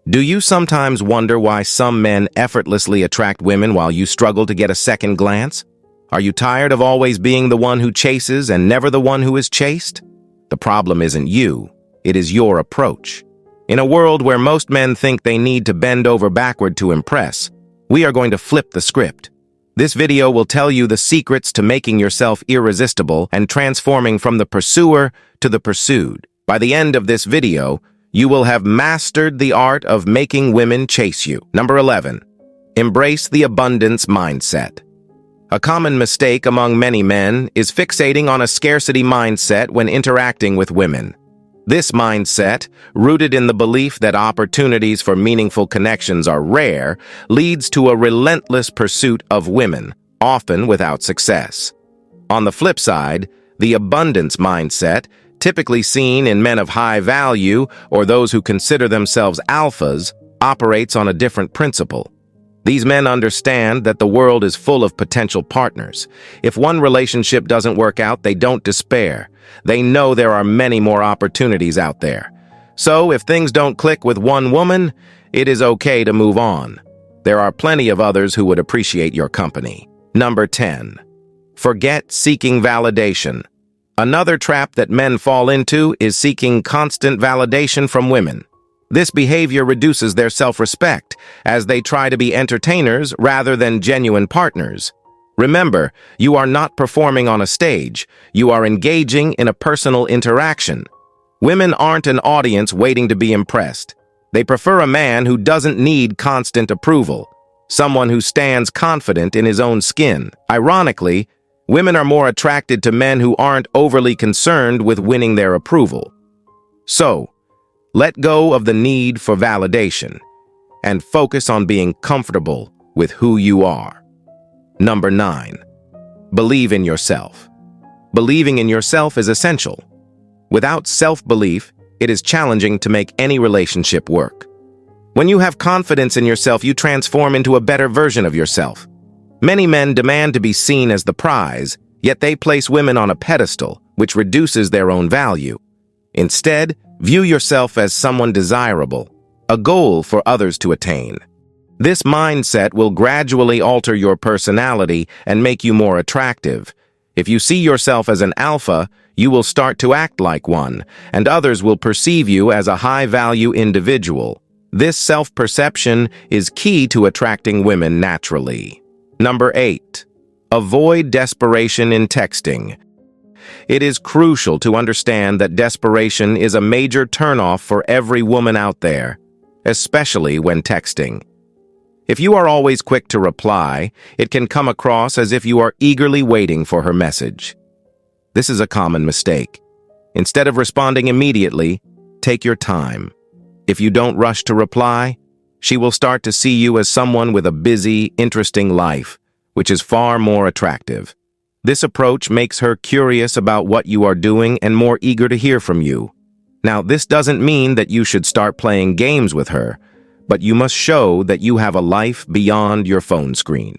Do you sometimes wonder why some men effortlessly attract women while you struggle to get a second glance? Are you tired of always being the one who chases and never the one who is chased? The problem isn't you, it is your approach. In a world where most men think they need to bend over backward to impress, we are going to flip the script. This video will tell you the secrets to making yourself irresistible and transforming from the pursuer to the pursued. By the end of this video, you will have mastered the art of making women chase you. Number 11. Embrace the abundance mindset. A common mistake among many men is fixating on a scarcity mindset when interacting with women. This mindset, rooted in the belief that opportunities for meaningful connections are rare, leads to a relentless pursuit of women, often without success. On the flip side, the abundance mindset, typically seen in men of high value or those who consider themselves alphas, operates on a different principle. These men understand that the world is full of potential partners. If one relationship doesn't work out, they don't despair. They know there are many more opportunities out there. So if things don't click with one woman, it is okay to move on. There are plenty of others who would appreciate your company. Number 10. Forget seeking validation. Another trap that men fall into is seeking constant validation from women. This behavior reduces their self-respect, as they try to be entertainers rather than genuine partners. Remember, you are not performing on a stage. You are engaging in a personal interaction. Women aren't an audience waiting to be impressed. They prefer a man who doesn't need constant approval, someone who stands confident in his own skin. Ironically, women are more attracted to men who aren't overly concerned with winning their approval. So, let go of the need for validation and focus on being comfortable with who you are. Number 9. Believe in yourself. Believing in yourself is essential. Without self-belief, it is challenging to make any relationship work. When you have confidence in yourself, you transform into a better version of yourself. Many men demand to be seen as the prize, yet they place women on a pedestal, which reduces their own value. Instead, view yourself as someone desirable, a goal for others to attain. This mindset will gradually alter your personality and make you more attractive. If you see yourself as an alpha, you will start to act like one, and others will perceive you as a high-value individual. This self-perception is key to attracting women naturally. Number 8. Avoid desperation in texting. It is crucial to understand that desperation is a major turnoff for every woman out there, especially when texting. If you are always quick to reply, it can come across as if you are eagerly waiting for her message. This is a common mistake. Instead of responding immediately, take your time. If you don't rush to reply, she will start to see you as someone with a busy, interesting life, which is far more attractive. This approach makes her curious about what you are doing and more eager to hear from you. Now, this doesn't mean that you should start playing games with her, but you must show that you have a life beyond your phone screen.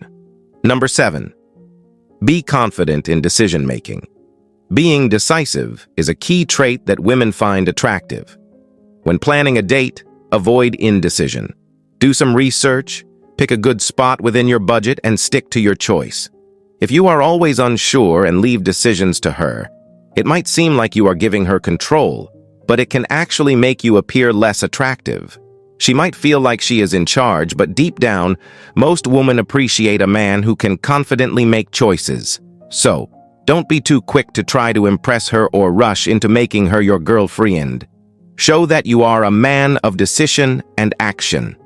Number 7. Be confident in decision-making. Being decisive is a key trait that women find attractive. When planning a date, avoid indecision. Do some research, pick a good spot within your budget, and stick to your choice. If you are always unsure and leave decisions to her, it might seem like you are giving her control, but it can actually make you appear less attractive. She might feel like she is in charge, but deep down, most women appreciate a man who can confidently make choices. So, don't be too quick to try to impress her or rush into making her your girlfriend. Show that you are a man of decision and action.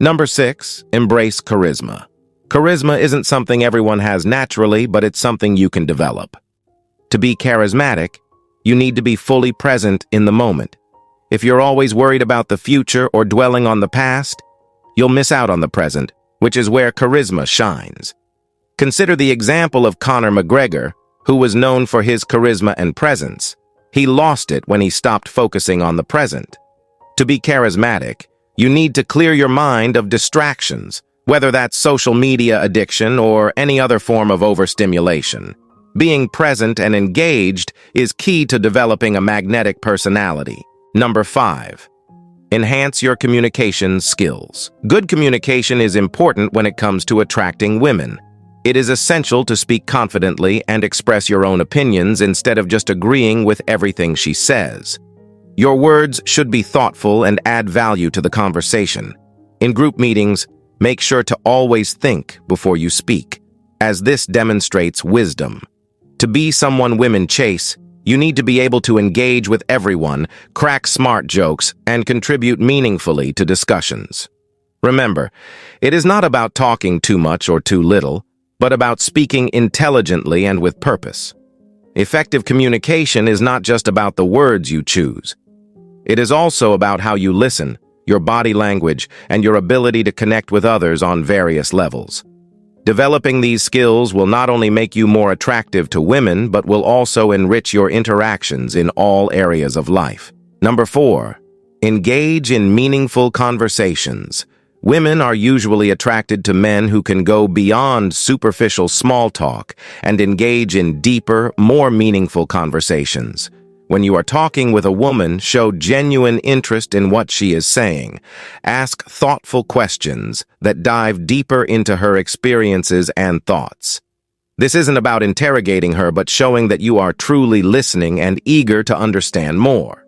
Number 6. Embrace charisma. Charisma isn't something everyone has naturally, but it's something you can develop. To be charismatic, you need to be fully present in the moment. If you're always worried about the future or dwelling on the past, you'll miss out on the present, which is where charisma shines. Consider the example of Conor McGregor, who was known for his charisma and presence. He lost it when he stopped focusing on the present. To be charismatic, you need to clear your mind of distractions, whether that's social media addiction or any other form of overstimulation. Being present and engaged is key to developing a magnetic personality. Number 5. Enhance your communication skills. Good communication is important when it comes to attracting women. It is essential to speak confidently and express your own opinions instead of just agreeing with everything she says. Your words should be thoughtful and add value to the conversation. In group meetings, make sure to always think before you speak, as this demonstrates wisdom. To be someone women chase, you need to be able to engage with everyone, crack smart jokes, and contribute meaningfully to discussions. Remember, it is not about talking too much or too little, but about speaking intelligently and with purpose. Effective communication is not just about the words you choose. It is also about how you listen, your body language, and your ability to connect with others on various levels. Developing these skills will not only make you more attractive to women, but will also enrich your interactions in all areas of life. Number 4, engage in meaningful conversations. Women are usually attracted to men who can go beyond superficial small talk and engage in deeper, more meaningful conversations. When you are talking with a woman, show genuine interest in what she is saying. Ask thoughtful questions that dive deeper into her experiences and thoughts. This isn't about interrogating her, but showing that you are truly listening and eager to understand more.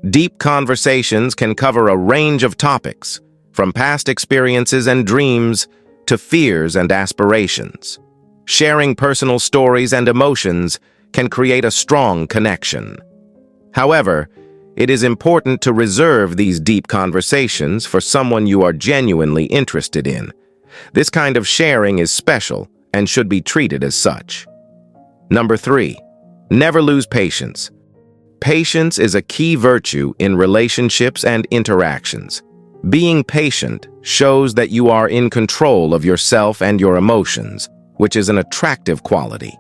Deep conversations can cover a range of topics, from past experiences and dreams to fears and aspirations. Sharing personal stories and emotions can create a strong connection. However, it is important to reserve these deep conversations for someone you are genuinely interested in. This kind of sharing is special and should be treated as such. Number 3, never lose patience. Patience is a key virtue in relationships and interactions. Being patient shows that you are in control of yourself and your emotions, which is an attractive quality.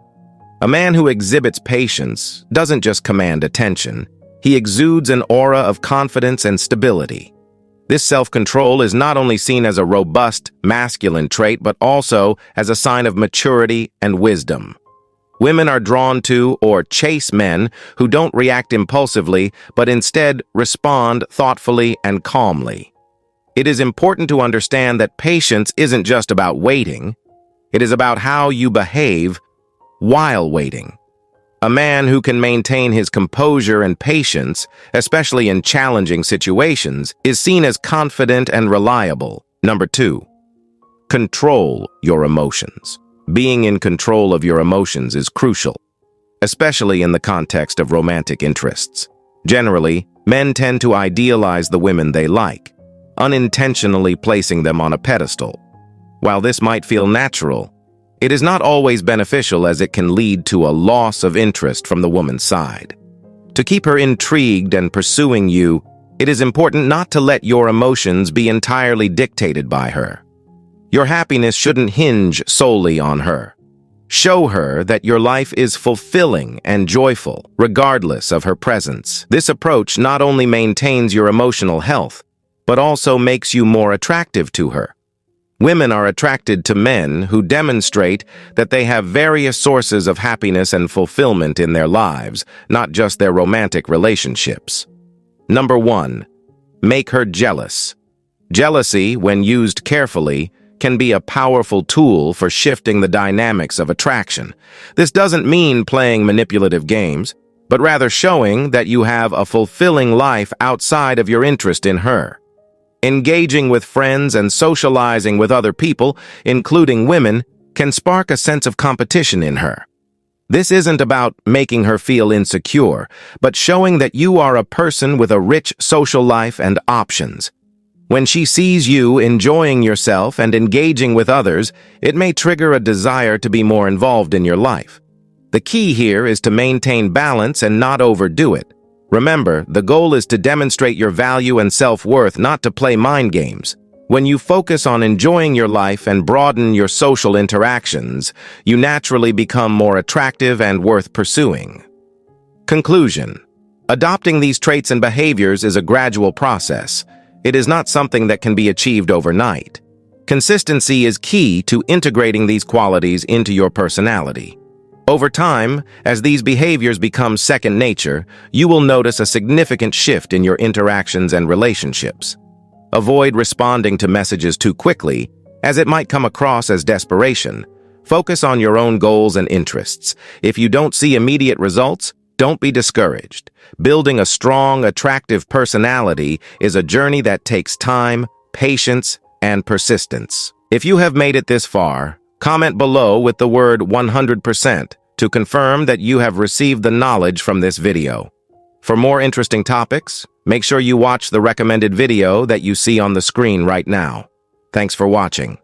A man who exhibits patience doesn't just command attention, he exudes an aura of confidence and stability. This self-control is not only seen as a robust, masculine trait, but also as a sign of maturity and wisdom. Women are drawn to or chase men who don't react impulsively, but instead respond thoughtfully and calmly. It is important to understand that patience isn't just about waiting, it is about how you behave while waiting. A man who can maintain his composure and patience, especially in challenging situations, is seen as confident and reliable. Number 2, control your emotions. Being in control of your emotions is crucial, especially in the context of romantic interests. Generally, men tend to idealize the women they like, unintentionally placing them on a pedestal. While this might feel natural, it is not always beneficial, as it can lead to a loss of interest from the woman's side. To keep her intrigued and pursuing you, it is important not to let your emotions be entirely dictated by her. Your happiness shouldn't hinge solely on her. Show her that your life is fulfilling and joyful, regardless of her presence. This approach not only maintains your emotional health, but also makes you more attractive to her. Women are attracted to men who demonstrate that they have various sources of happiness and fulfillment in their lives, not just their romantic relationships. Number 1, make her jealous. Jealousy, when used carefully, can be a powerful tool for shifting the dynamics of attraction. This doesn't mean playing manipulative games, but rather showing that you have a fulfilling life outside of your interest in her. Engaging with friends and socializing with other people, including women, can spark a sense of competition in her. This isn't about making her feel insecure, but showing that you are a person with a rich social life and options. When she sees you enjoying yourself and engaging with others, it may trigger a desire to be more involved in your life. The key here is to maintain balance and not overdo it. Remember, the goal is to demonstrate your value and self-worth, not to play mind games. When you focus on enjoying your life and broaden your social interactions, you naturally become more attractive and worth pursuing. Conclusion: adopting these traits and behaviors is a gradual process. It is not something that can be achieved overnight. Consistency is key to integrating these qualities into your personality. Over time, as these behaviors become second nature, you will notice a significant shift in your interactions and relationships. Avoid responding to messages too quickly, as it might come across as desperation. Focus on your own goals and interests. If you don't see immediate results, don't be discouraged. Building a strong, attractive personality is a journey that takes time, patience, and persistence. If you have made it this far, comment below with the word 100% to confirm that you have received the knowledge from this video. For more interesting topics, make sure you watch the recommended video that you see on the screen right now. Thanks for watching.